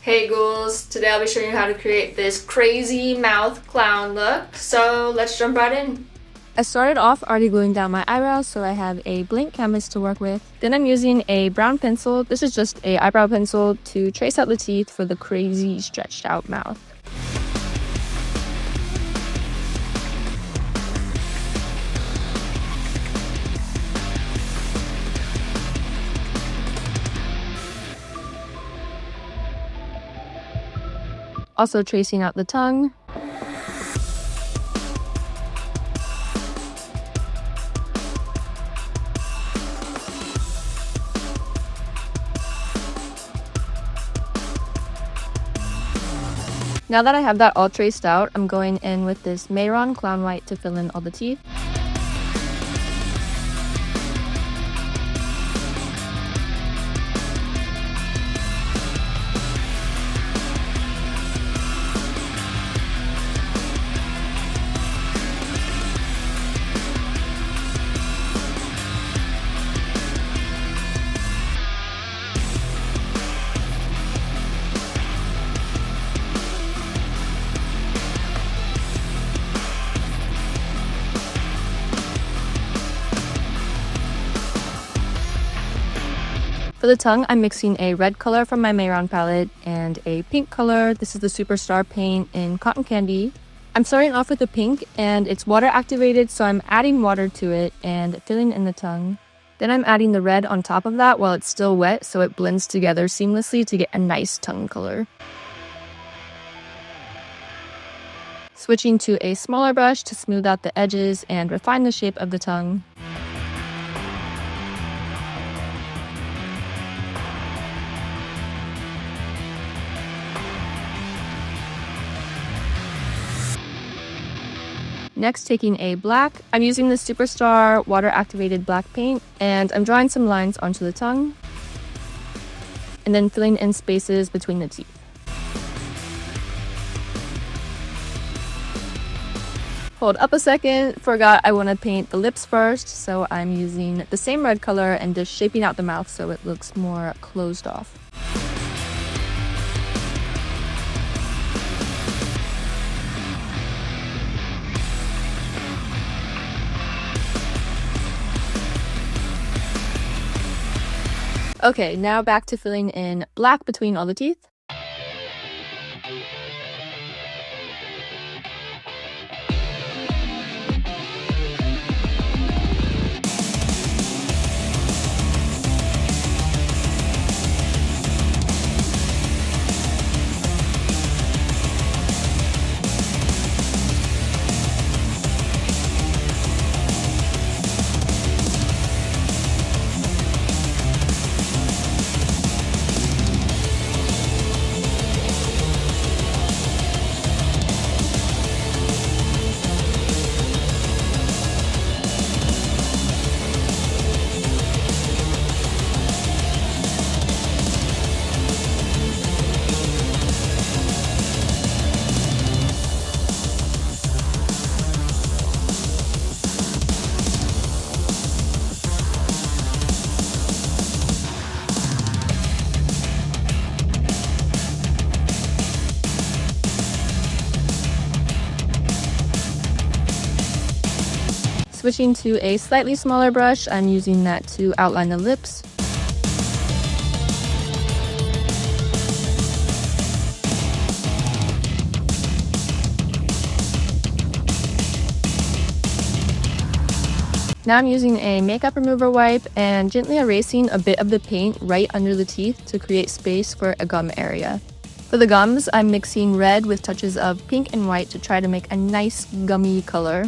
Hey ghouls, today I'll be showing you how to create this crazy mouth clown look, so let's jump right in. I started off already gluing down my eyebrows, so I have a blank canvas to work with. Then I'm using a brown pencil. This is just a eyebrow pencil to trace out the teeth for the crazy stretched out mouth. Also tracing out the tongue. Now that I have that all traced out, I'm going in with this Mehron Clown White to fill in all the teeth. For the tongue, I'm mixing a red color from my Mehron palette and a pink color. This is the Superstar paint in Cotton Candy. I'm starting off with the pink and it's water activated, so I'm adding water to it and filling in the tongue. Then I'm adding the red on top of that while it's still wet, so it blends together seamlessly to get a nice tongue color. Switching to a smaller brush to smooth out the edges and refine the shape of the tongue. Next, taking a black, I'm using the Superstar water activated black paint and I'm drawing some lines onto the tongue and then filling in spaces between the teeth. Hold up a second, forgot I want to paint the lips first, so I'm using the same red color and just shaping out the mouth so it looks more closed off. Okay, now back to filling in black between all the teeth. Switching to a slightly smaller brush, I'm using that to outline the lips. Now I'm using a makeup remover wipe and gently erasing a bit of the paint right under the teeth to create space for a gum area. For the gums, I'm mixing red with touches of pink and white to try to make a nice gummy color.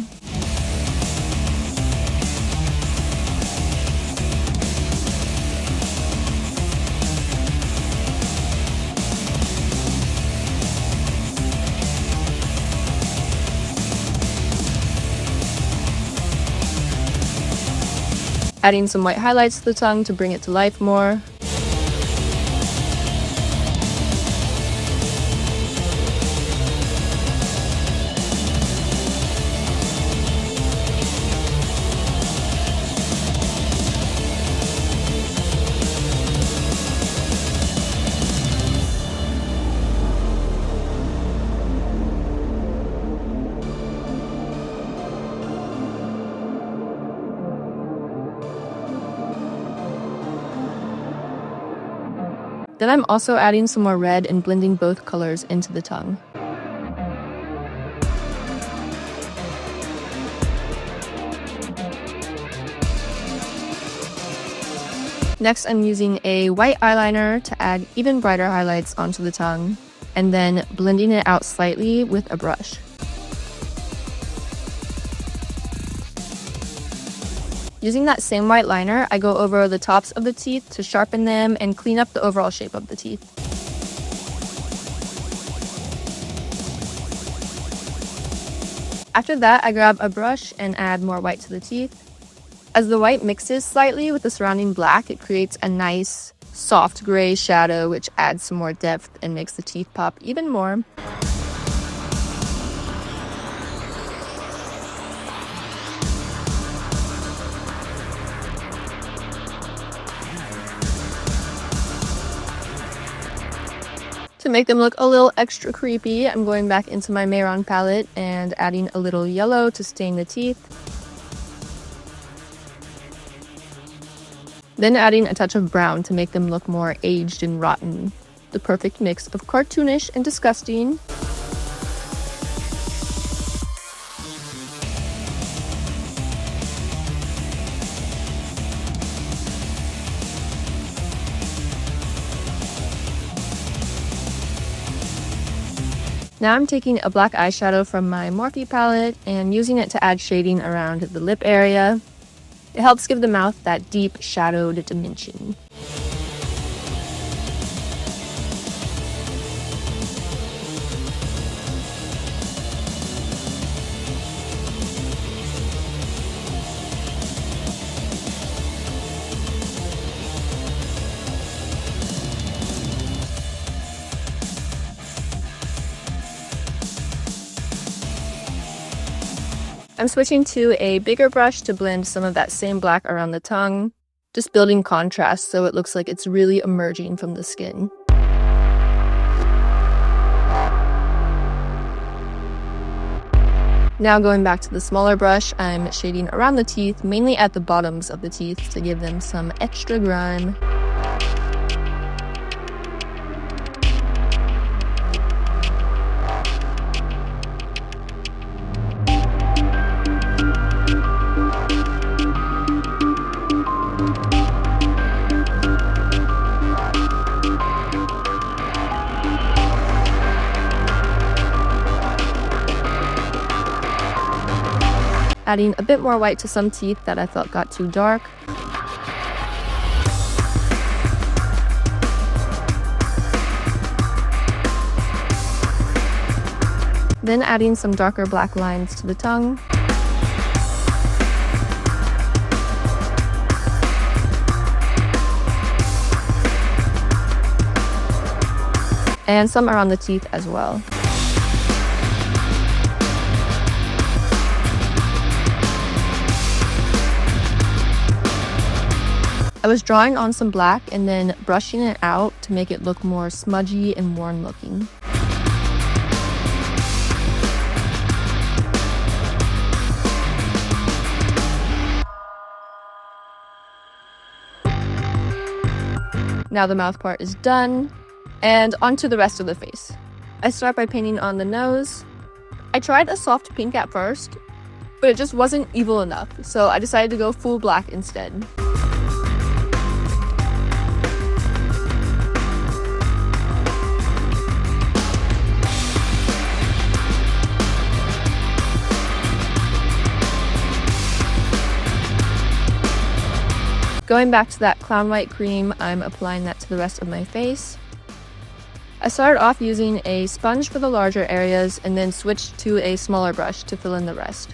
Adding some white highlights to the tongue to bring it to life more. Then I'm also adding some more red and blending both colors into the tongue. Next, I'm using a white eyeliner to add even brighter highlights onto the tongue, and then blending it out slightly with a brush. Using that same white liner, I go over the tops of the teeth to sharpen them and clean up the overall shape of the teeth. After that, I grab a brush and add more white to the teeth. As the white mixes slightly with the surrounding black, it creates a nice, soft gray shadow, which adds some more depth and makes the teeth pop even more. To make them look a little extra creepy, I'm going back into my Mehron palette and adding a little yellow to stain the teeth. Then adding a touch of brown to make them look more aged and rotten. The perfect mix of cartoonish and disgusting. Now I'm taking a black eyeshadow from my Morphe palette and using it to add shading around the lip area. It helps give the mouth that deep shadowed dimension. I'm switching to a bigger brush to blend some of that same black around the tongue, just building contrast so it looks like it's really emerging from the skin. Now going back to the smaller brush, I'm shading around the teeth, mainly at the bottoms of the teeth to give them some extra grime. Adding a bit more white to some teeth that I felt got too dark. Then adding some darker black lines to the tongue. And some around the teeth as well. I was drawing on some black and then brushing it out to make it look more smudgy and worn looking. Now the mouth part is done, and onto the rest of the face. I start by painting on the nose. I tried a soft pink at first, but it just wasn't evil enough, so I decided to go full black instead. Going back to that clown white cream, I'm applying that to the rest of my face. I started off using a sponge for the larger areas and then switched to a smaller brush to fill in the rest.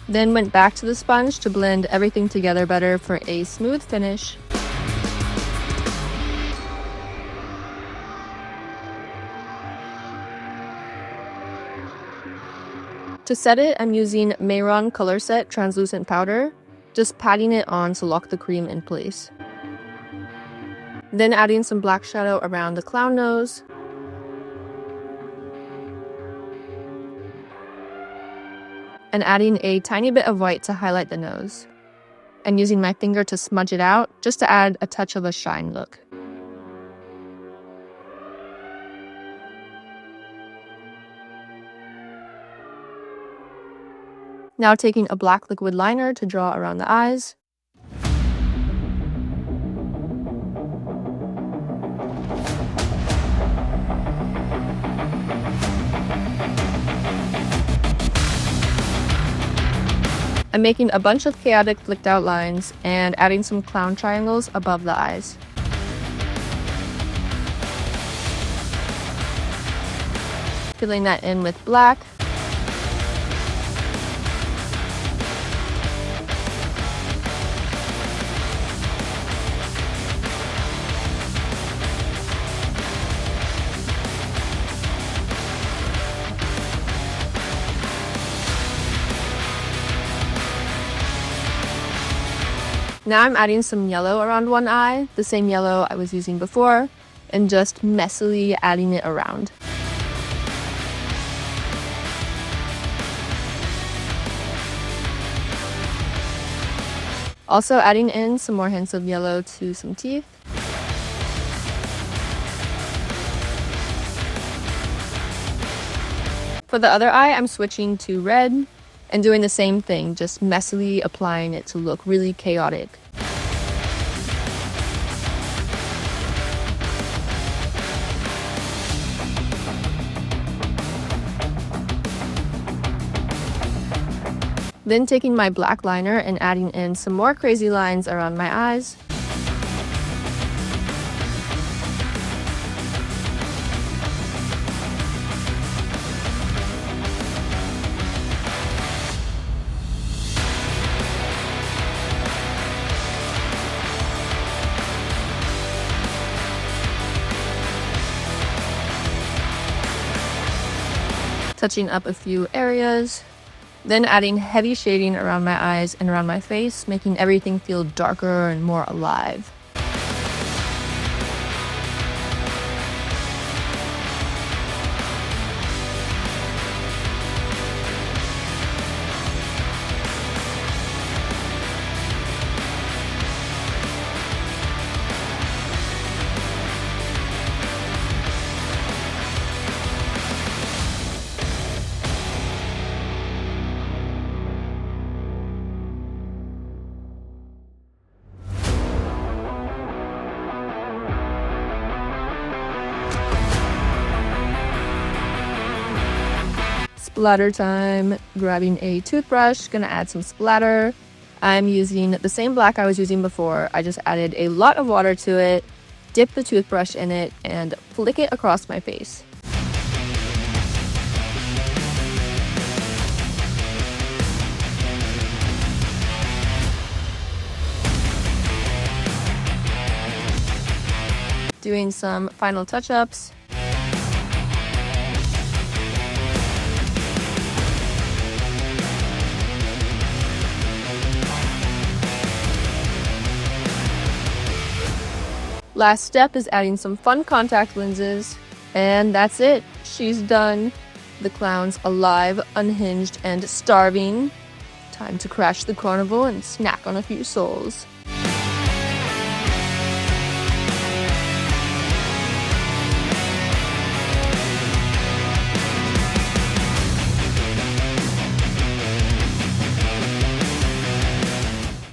Then went back to the sponge to blend everything together better for a smooth finish. To set it, I'm using Mehron Colorset translucent powder, just patting it on to lock the cream in place. Then adding some black shadow around the clown nose. And adding a tiny bit of white to highlight the nose. And using my finger to smudge it out, just to add a touch of a shine look. Now taking a black liquid liner to draw around the eyes. I'm making a bunch of chaotic flicked out lines and adding some clown triangles above the eyes. Filling that in with black. Now I'm adding some yellow around one eye, the same yellow I was using before, and just messily adding it around. Also adding in some more hints of yellow to some teeth. For the other eye, I'm switching to red and doing the same thing, just messily applying it to look really chaotic. Then taking my black liner and adding in some more crazy lines around my eyes. Touching up a few areas. Then adding heavy shading around my eyes and around my face, making everything feel darker and more alive. Splatter time. Grabbing a toothbrush, gonna add some splatter. I'm using the same black I was using before. I just added a lot of water to it, dip the toothbrush in it, and flick it across my face. Doing some final touch-ups. Last step is adding some fun contact lenses, and that's it. She's done. The clown's alive, unhinged, and starving. Time to crash the carnival and snack on a few souls.